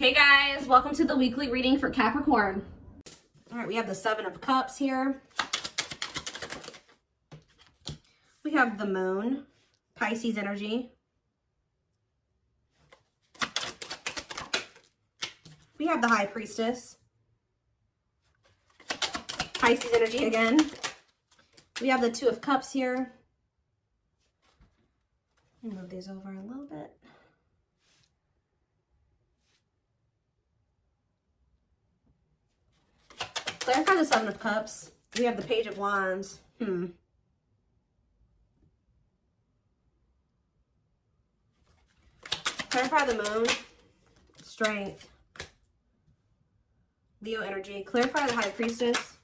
Hey guys, welcome to the weekly reading for Capricorn. All right, we have the Seven of Cups here. We have the Moon, Pisces energy. We have the High Priestess, Pisces energy again. We have the Two of Cups here. Let me move these over a little bit. Clarify the Seven of Cups. We have the Page of Wands. Clarify the Moon. Strength. Leo energy. Clarify the High Priestess.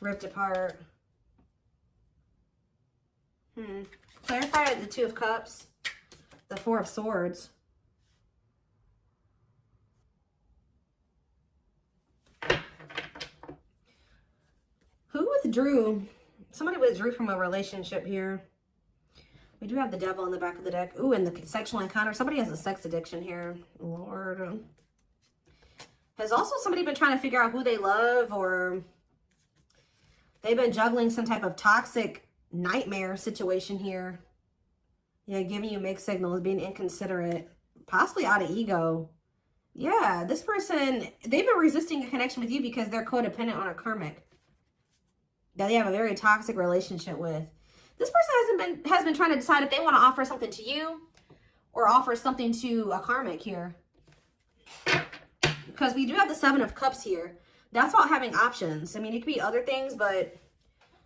Ripped apart. Clarify the Two of Cups. The Four of Swords. Who withdrew? Somebody withdrew from a relationship here. We do have the Devil in the back of the deck. Ooh, and the sexual encounter. Somebody has a sex addiction here. Lord. Has also somebody been trying to figure out who they love, or they've been juggling some type of toxic nightmare situation here. Yeah, giving you mixed signals, being inconsiderate, possibly out of ego. Yeah, this person, they've been resisting a connection with you because they're codependent on a karmic that they have a very toxic relationship with. This person has been trying to decide if they want to offer something to you or offer something to a karmic here. Because we do have the Seven of Cups here. That's about having options. I mean, it could be other things, but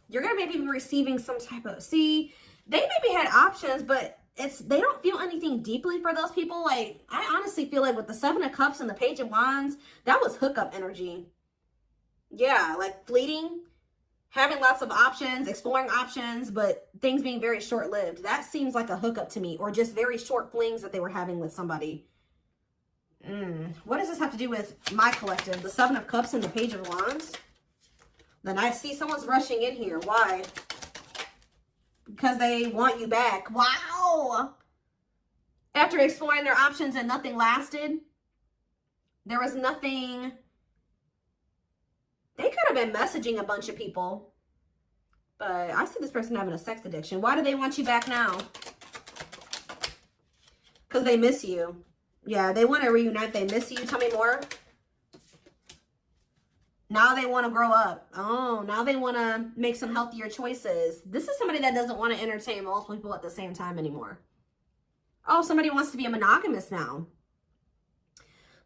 you're going to maybe be receiving some type of... See, they maybe had options, but they don't feel anything deeply for those people. Like, I honestly feel like with the Seven of Cups and the Page of Wands, that was hookup energy. Yeah, like fleeting. Having lots of options, exploring options, but things being very short-lived. That seems like a hookup to me, or just very short flings that they were having with somebody. What does this have to do with my collective? The Seven of Cups and the Page of Wands? Then I see someone's rushing in here. Why? Because they want you back. Wow! After exploring their options and nothing lasted, there was nothing... They could have been messaging a bunch of people. But I see this person having a sex addiction. Why do they want you back now? Because they miss you. Yeah, they want to reunite. They miss you. Tell me more. Now they want to grow up. Oh, now they want to make some healthier choices. This is somebody that doesn't want to entertain multiple people at the same time anymore. Oh, somebody wants to be a monogamous now.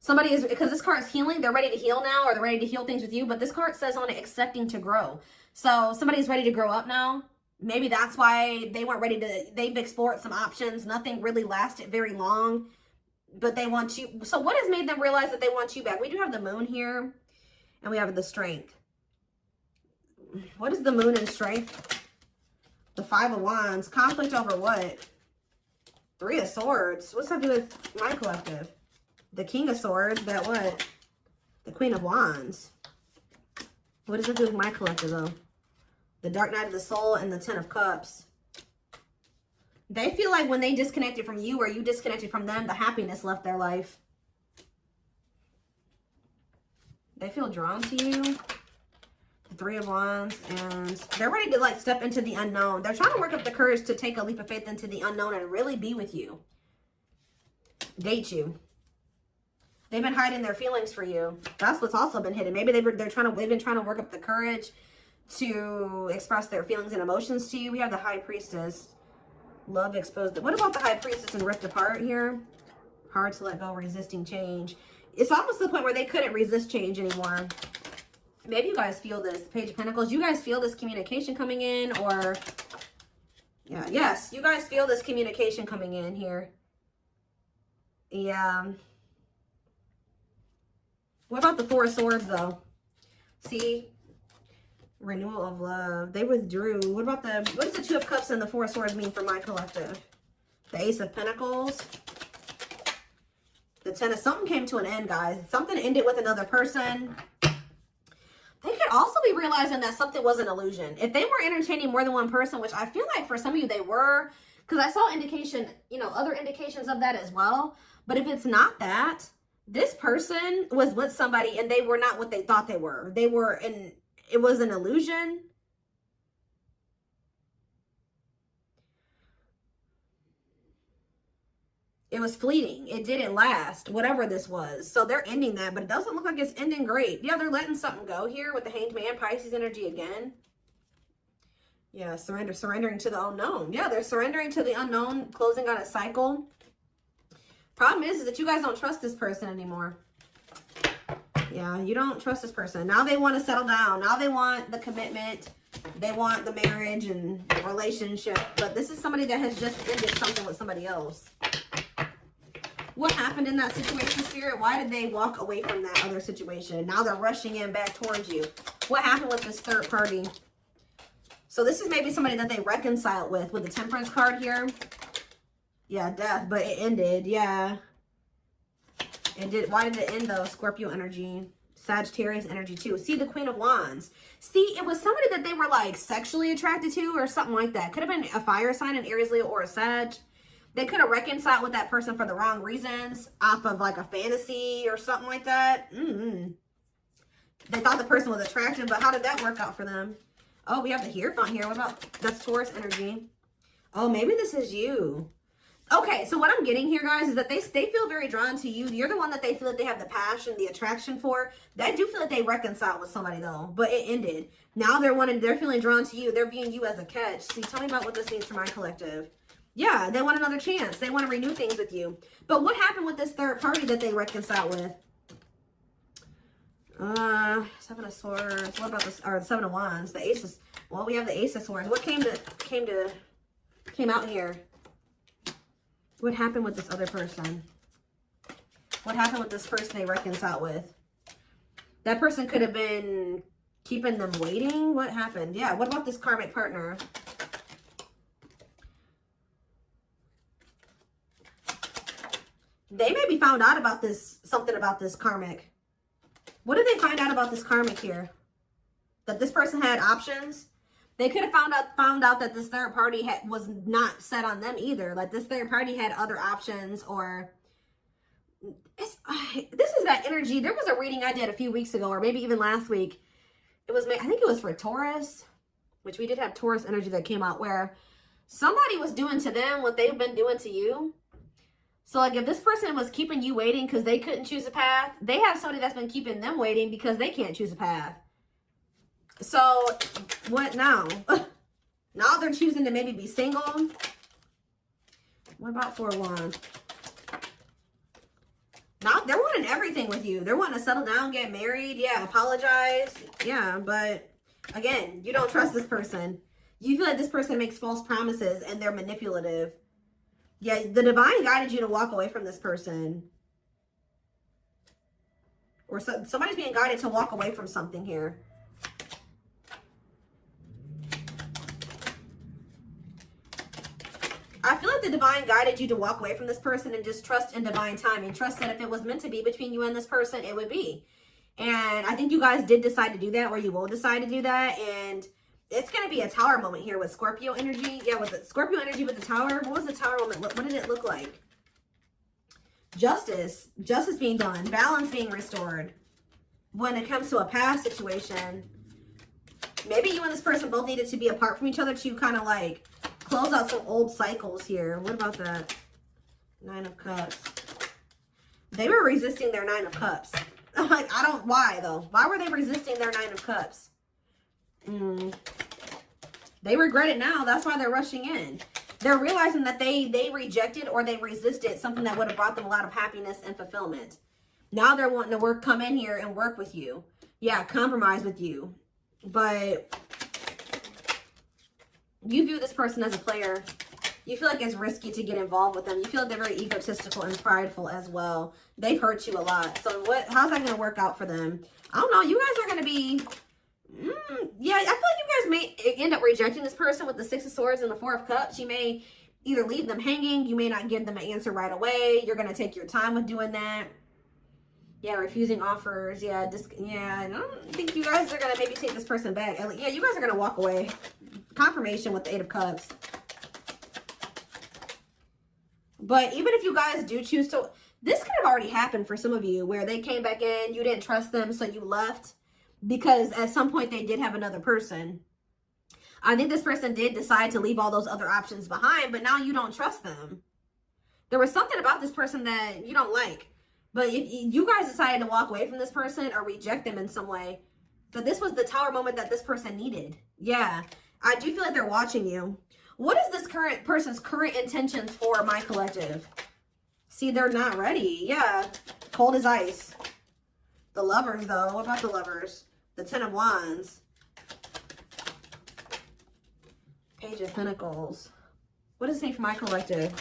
Somebody is, because this card is healing, they're ready to heal now, or they're ready to heal things with you, but this card says on it, accepting to grow. So somebody's ready to grow up now. Maybe that's why they weren't ready to, they've explored some options. Nothing really lasted very long, but they want you. So what has made them realize that they want you back? We do have the Moon here, and we have the Strength. What is the Moon and Strength? The Five of Wands. Conflict over what? Three of Swords. What's that do with my collective? The King of Swords, that what? The Queen of Wands. What does it do with my collective, though? The Dark Night of the Soul and the Ten of Cups. They feel like when they disconnected from you or you disconnected from them, the happiness left their life. They feel drawn to you. The Three of Wands. And they're ready to, like, step into the unknown. They're trying to work up the courage to take a leap of faith into the unknown and really be with you. Date you. They've been hiding their feelings for you. That's what's also been hidden. Maybe they've been trying to work up the courage to express their feelings and emotions to you. We have the High Priestess. Love exposed. What about the High Priestess and ripped apart here? Hard to let go, resisting change. It's almost to the point where they couldn't resist change anymore. Maybe you guys feel this. Page of Pentacles. You guys feel this communication coming in, or... Yeah, yes. You guys feel this communication coming in here. Yeah. What about the Four of Swords, though? See? Renewal of love. They withdrew. What about what does the Two of Cups and the Four of Swords mean for my collective? The Ace of Pentacles. The Ten of... Something came to an end, guys. Something ended with another person. They could also be realizing that something was an illusion. If they were entertaining more than one person, which I feel like for some of you they were, because I saw indication, other indications of that as well. But if it's not that, This person was with somebody and they were not what they thought they were. They were in, it was an illusion. It was fleeting. It didn't last, whatever this was. So they're ending that, but it doesn't look like it's ending great. Yeah, they're letting something go here with the Hanged Man, Pisces energy again. Yeah, surrendering to the unknown. Yeah, they're surrendering to the unknown, closing out a cycle. Problem is that you guys don't trust this person anymore. Yeah, you don't trust this person. Now they want to settle down. Now they want the commitment. They want the marriage and relationship. But this is somebody that has just ended something with somebody else. What happened in that situation, Spirit? Why did they walk away from that other situation? Now they're rushing in back towards you. What happened with this third party? So this is maybe somebody that they reconciled with the Temperance card here. Yeah, death, but it ended. Yeah. It did. Why did it end though? Scorpio energy. Sagittarius energy too. See, the Queen of Wands. See, it was somebody that they were like sexually attracted to or something like that. Could have been a fire sign, an Aries, Leo, or a Sag. They could have reconciled with that person for the wrong reasons, off of like a fantasy or something like that. They thought the person was attractive, but how did that work out for them? Oh, we have the Hierophant here. What about that's Taurus energy? Oh, maybe this is you. Okay, so what I'm getting here, guys, is that they feel very drawn to you. You're the one that they feel that they have the passion, the attraction for. They do feel that they reconciled with somebody though, but it ended. Now they're feeling drawn to you. They're viewing you as a catch. See, tell me about what this means for my collective. Yeah, they want another chance. They want to renew things with you. But what happened with this third party that they reconciled with? Seven of Swords. What about this? Or Seven of Wands. The Aces. Well, we have the Ace of Swords. What came out here? What happened with this other person? What happened with this person they reconciled with? That person could have been keeping them waiting. What happened? Yeah. What about this karmic partner? They maybe found out about this, something about this karmic. What did they find out about this karmic here? That this person had options? They could have found out that this third party was not set on them either. Like this third party had other options, or this is that energy. There was a reading I did a few weeks ago, or maybe even last week. It was, I think it was for Taurus, which we did have Taurus energy that came out, where somebody was doing to them what they've been doing to you. So like if this person was keeping you waiting because they couldn't choose a path, they have somebody that's been keeping them waiting because they can't choose a path. So what now? Now they're choosing to maybe be single. What about Four of Wands? Now they're wanting everything with you. They're wanting to settle down, get married. Yeah, apologize. Yeah, but again, you don't trust this person. You feel like this person makes false promises and they're manipulative. Yeah, the divine guided you to walk away from this person. Or somebody's being guided to walk away from something here. I feel like the divine guided you to walk away from this person and just trust in divine timing. Trust that if it was meant to be between you and this person, it would be. And I think you guys did decide to do that, or you will decide to do that. And it's going to be a tower moment here with Scorpio energy. Yeah, with the Scorpio energy with the tower. What was the tower moment? What did it look like? Justice. Justice being done. Balance being restored. When it comes to a past situation, maybe you and this person both needed to be apart from each other to kind of like close out some old cycles here. What about that? Nine of Cups. They were resisting their Nine of Cups. I'm like, why though? Why were they resisting their Nine of Cups? They regret it now. That's why they're rushing in. They're realizing that they rejected or they resisted something that would have brought them a lot of happiness and fulfillment. Now they're wanting to come in here and work with you. Yeah, compromise with you. But you view this person as a player. You feel like it's risky to get involved with them. You feel like they're very egotistical and prideful as well. They've hurt you a lot. So how's that going to work out for them? I don't know. You guys are going to be... yeah, I feel like you guys may end up rejecting this person with the Six of Swords and the Four of Cups. You may either leave them hanging. You may not give them an answer right away. You're going to take your time with doing that. Yeah, refusing offers. Yeah, I don't think you guys are going to maybe take this person back. Yeah, you guys are going to walk away. Confirmation with the Eight of Cups. But even if you guys do choose to... This could have already happened for some of you where they came back in, you didn't trust them, so you left because at some point they did have another person. I think this person did decide to leave all those other options behind, but now you don't trust them. There was something about this person that you don't like. But if you guys decided to walk away from this person or reject them in some way, but this was the Tower moment that this person needed. Yeah, I do feel like they're watching you. What is this current person's current intentions for my collective? See, they're not ready. Yeah, cold as ice. The Lovers, though. What about the Lovers? The Ten of Wands. Page of Pentacles. What does it say for my collective?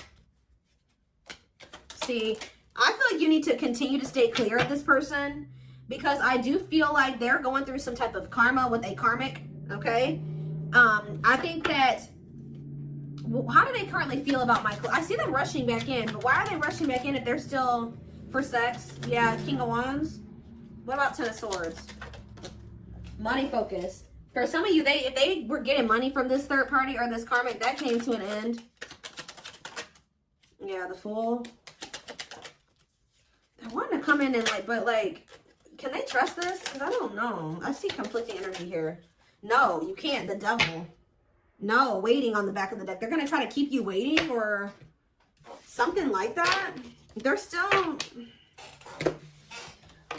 See, I feel like you need to continue to stay clear of this person because I do feel like they're going through some type of karma with a karmic, okay? I think that, how do they currently feel about my, I see them rushing back in, but why are they rushing back in if they're still for sex? Yeah, King of Wands. What about Ten of Swords? Money focused. For some of you, if they were getting money from this third party or this karmic, that came to an end. Yeah, the Fool. I want to come in and but can they trust this? Because I don't know. I see conflicting energy here. No, you can't. The Devil. No, waiting on the back of the deck. They're going to try to keep you waiting or something like that. They're still...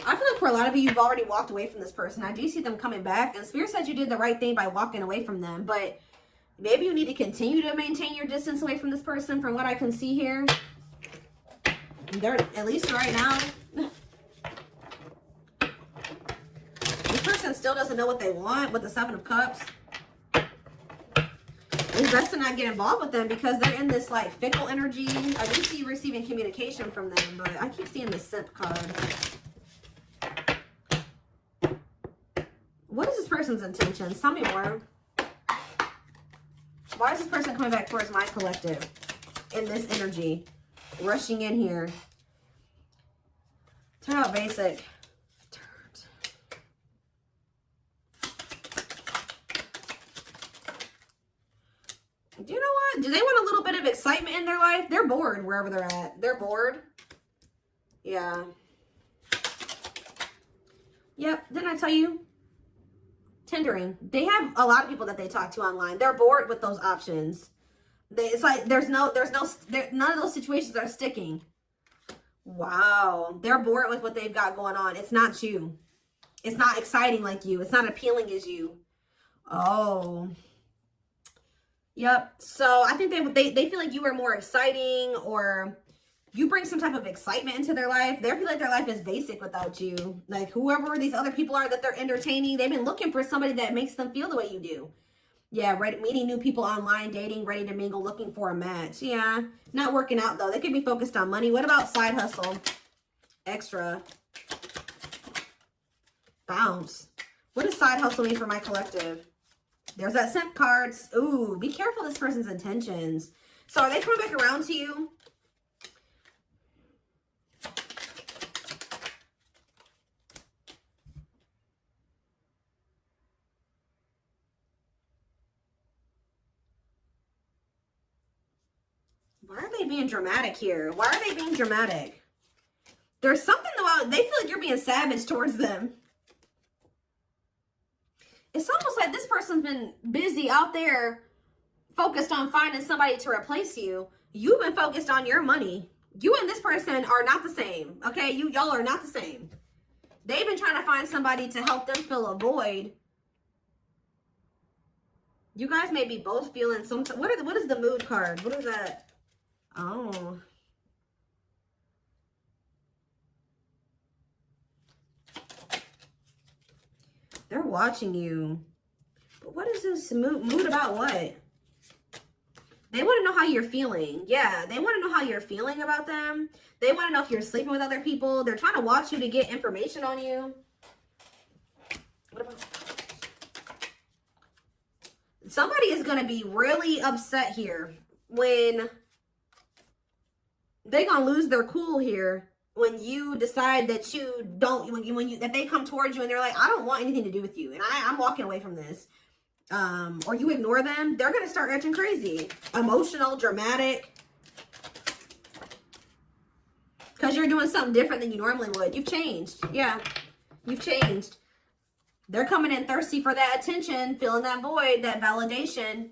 I feel like for a lot of you, you've already walked away from this person. I do see them coming back. And Spirit said you did the right thing by walking away from them. But maybe you need to continue to maintain your distance away from this person from what I can see here. They're, at least right now, this person still doesn't know what they want with the Seven of Cups. It's best to not get involved with them because they're in this like fickle energy. I do see you receiving communication from them, but I keep seeing the Simp card. What is this person's intentions? Tell me more. Why is this person coming back towards my collective in this energy? Rushing in here. Turn out basic. Do you know what? Do they want a little bit of excitement in their life? They're bored wherever they're at. They're bored. Yeah. Yep. Didn't I tell you? Tendering. They have a lot of people that they talk to online. They're bored with those options. It's like none of those situations are sticking. Wow. They're bored with what they've got going on. It's not you. It's not exciting like you. It's not appealing as you. Oh. Yep. So I think they feel like you are more exciting or you bring some type of excitement into their life. They feel like their life is basic without you. Like whoever these other people are that they're entertaining, they've been looking for somebody that makes them feel the way you do. Yeah, right. Meeting new people online, dating, ready to mingle, looking for a match. Yeah, not working out though. They could be focused on money. What about side hustle? Extra. Bounce. What does side hustle mean for my collective? There's that Simp cards. Ooh, be careful this person's intentions. So are they coming back around to you? Why are they being dramatic here? Why are they being dramatic? There's something about, they feel like you're being savage towards them. It's almost like this person's been busy out there focused on finding somebody to replace you. You've been focused on your money. You and this person are not the same. Okay, y'all are not the same. They've been trying to find somebody to help them fill a void. You guys may be both feeling some, what is the mood card? What is that? Oh. They're watching you. But what is this mood about what? They want to know how you're feeling. Yeah, they want to know how you're feeling about them. They want to know if you're sleeping with other people. They're trying to watch you to get information on you. What about... Somebody is going to be really upset here when they're going to lose their cool here when you decide that you don't, that they come towards you and they're like, I don't want anything to do with you. And I'm walking away from this. Or you ignore them, they're going to start acting crazy. Emotional, dramatic. Because because you're doing something different than you normally would. You've changed. Yeah, you've changed. They're coming in thirsty for that attention, filling that void, that validation.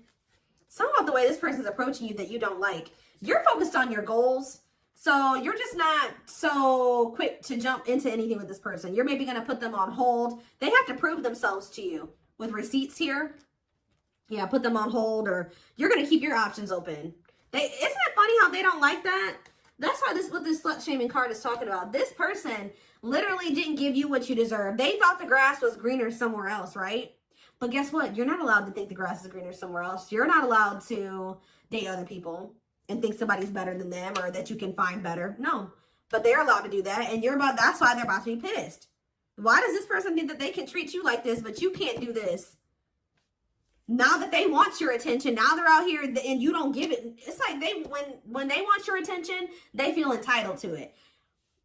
Something about the way this person's approaching you that you don't like. You're focused on your goals, so you're just not so quick to jump into anything with this person. You're maybe going to put them on hold. They have to prove themselves to you with receipts here. Yeah, put them on hold, or you're going to keep your options open. Isn't it funny how they don't like that? That's why what this slut shaming card is talking about. This person literally didn't give you what you deserve. They thought the grass was greener somewhere else, right? But guess what? You're not allowed to think the grass is greener somewhere else. You're not allowed to date other people and think somebody's better than them or that you can find better. No, but they're allowed to do that. And that's why they're about to be pissed. Why does this person think that they can treat you like this, but you can't do this? Now that they want your attention, now they're out here and you don't give it. It's like when they want your attention, they feel entitled to it.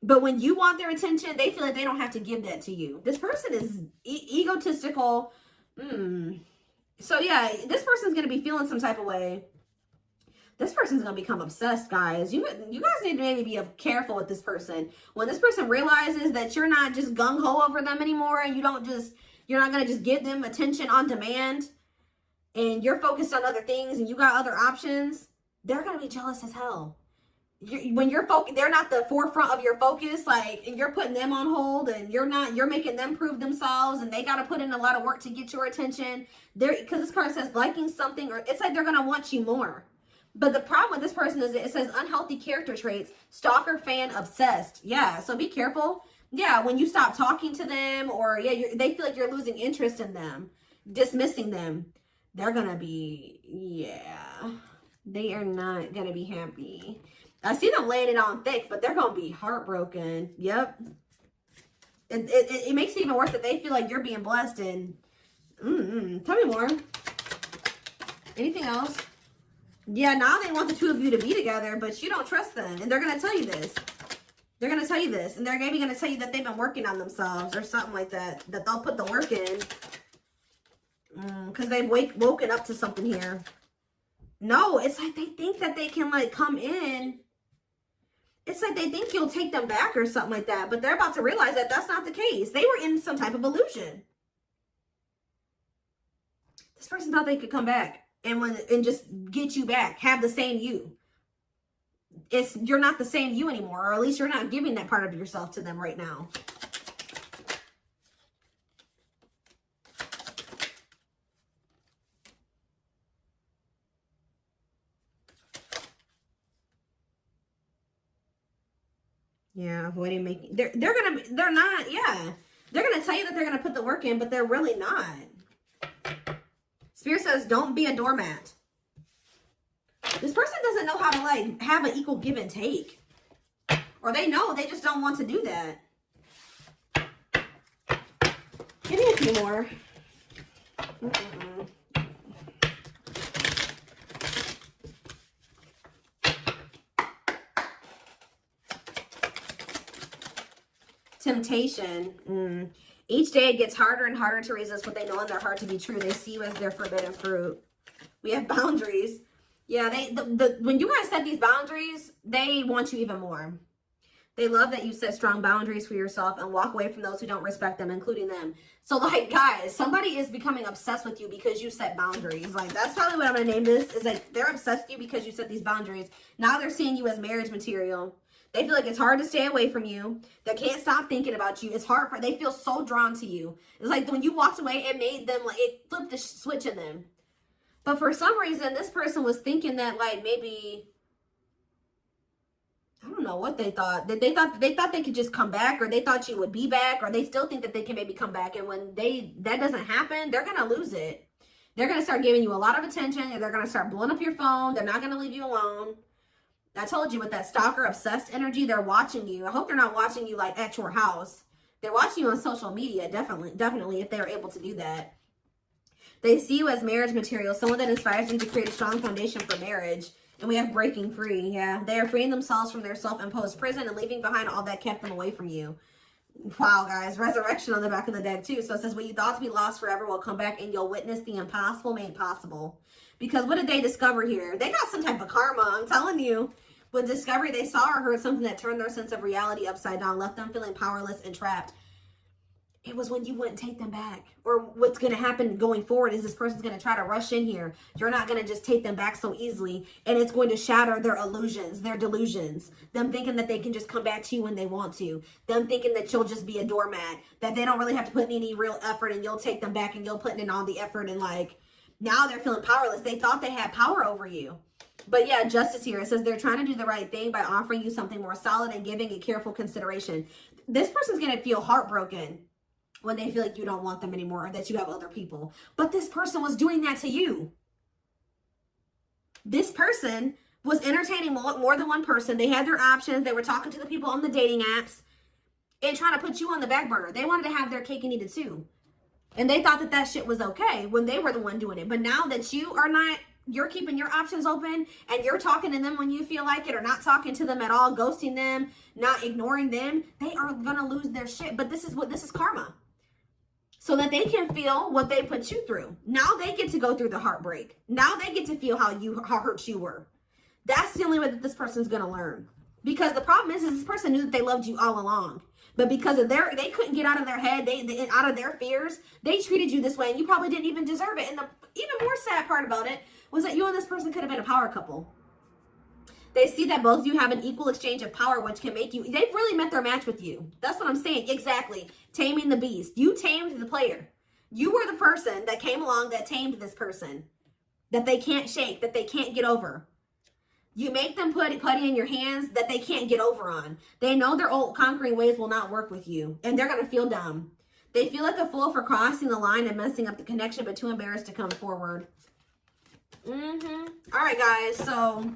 But when you want their attention, they feel like they don't have to give that to you. This person is egotistical. So yeah, this person's going to be feeling some type of way. This person's going to become obsessed, guys. You guys need to maybe be careful with this person. When this person realizes that you're not just gung-ho over them anymore, and you're not going to just give them attention on demand, and you're focused on other things and you got other options, they're going to be jealous as hell. When you're they're not the forefront of your focus, like, and you're putting them on hold, and you're making them prove themselves, and they got to put in a lot of work to get your attention. Because this card says liking something, or it's like they're going to want you more. But the problem with this person is it says unhealthy character traits, stalker, fan, obsessed. Yeah, so be careful. Yeah, when you stop talking to them, or they feel like you're losing interest in them, dismissing them, they're going to be, they are not going to be happy. I see them laying it on thick, but they're going to be heartbroken. Yep. It makes it even worse that they feel like you're being blessed. And tell me more. Anything else? Yeah, now they want the two of you to be together, but you don't trust them. And they're going to tell you this. They're going to tell you this. And they're maybe going to tell you that they've been working on themselves or something like that. That they'll put the work in. Because they've woken up to something here. No, it's like they think that they can, like, come in. It's like they think you'll take them back or something like that. But they're about to realize that that's not the case. They were in some type of illusion. This person thought they could come back and just get you back. Have the same you. You're not the same you anymore. Or at least you're not giving that part of yourself to them right now. Yeah, avoiding making, they're gonna tell you that they're gonna put the work in, but they're really not. Spirit says, don't be a doormat. This person doesn't know how to, like, have an equal give and take. Or they know, they just don't want to do that. Give me a few more. Temptation. Each day it gets harder and harder to resist what they know in their heart to be true. They see you as their forbidden fruit. We have boundaries. Yeah, when you guys set these boundaries, they want you even more. They love that you set strong boundaries for yourself and walk away from those who don't respect them, including them. So, like, guys, somebody is becoming obsessed with you because you set boundaries. Like, that's probably what I'm going to name this. Is like, they're obsessed with you because you set these boundaries. Now they're seeing you as marriage material. They feel like it's hard to stay away from you. They can't stop thinking about you. It's hard they feel so drawn to you. It's like when you walked away, it made them, like, it flipped the switch in them. But for some reason, this person was thinking that, like, maybe, I don't know what they thought. They thought they could just come back, or they thought you would be back, or they still think that they can maybe come back. And when that doesn't happen, they're going to lose it. They're going to start giving you a lot of attention, and they're going to start blowing up your phone. They're not going to leave you alone. I told you, with that stalker obsessed energy, they're watching you. I hope they're not watching you, like, at your house. They're watching you on social media, definitely, if they're able to do that. They see you as marriage material, someone that inspires them to create a strong foundation for marriage. And we have breaking free. Yeah, they are freeing themselves from their self-imposed prison and leaving behind all that kept them away from you. Wow, guys. Resurrection on the back of the deck, too. So it says, what you thought to be lost forever will come back, and you'll witness the impossible made possible. Because what did they discover here? They got some type of karma, I'm telling you. With discovery, they saw or heard something that turned their sense of reality upside down, left them feeling powerless and trapped. It was when you wouldn't take them back. Or what's going to happen going forward is this person's going to try to rush in here. You're not going to just take them back so easily. And it's going to shatter their illusions, their delusions. Them thinking that they can just come back to you when they want to. Them thinking that you'll just be a doormat. That they don't really have to put in any real effort and you'll take them back and you'll put in all the effort. And like, now they're feeling powerless. They thought they had power over you. But yeah, justice here. It says they're trying to do the right thing by offering you something more solid and giving it careful consideration. This person's going to feel heartbroken when they feel like you don't want them anymore or that you have other people. But this person was doing that to you. This person was entertaining more than one person. They had their options. They were talking to the people on the dating apps and trying to put you on the back burner. They wanted to have their cake and eat it too. And they thought that that shit was okay when they were the one doing it. But now that you are not, you're keeping your options open and you're talking to them when you feel like it or not talking to them at all, ghosting them, not ignoring them, they are going to lose their shit. But this is karma. So that they can feel what they put you through. Now they get to go through the heartbreak. Now they get to feel how hurt you were. That's the only way that this person's going to learn. Because the problem is this person knew that they loved you all along. But because of they couldn't get out of their head, they out of their fears, they treated you this way and you probably didn't even deserve it. And the even more sad part about it was that you and this person could have been a power couple. They see that both of you have an equal exchange of power, which can make you, they've really met their match with you. That's what I'm saying. Exactly. Taming the beast. You tamed the player. You were the person that came along that tamed this person. That they can't shake, that they can't get over. You make them put putty in your hands that they can't get over on. They know their old conquering ways will not work with you. And they're going to feel dumb. They feel like a fool for crossing the line and messing up the connection, but too embarrassed to come forward. All right, guys. So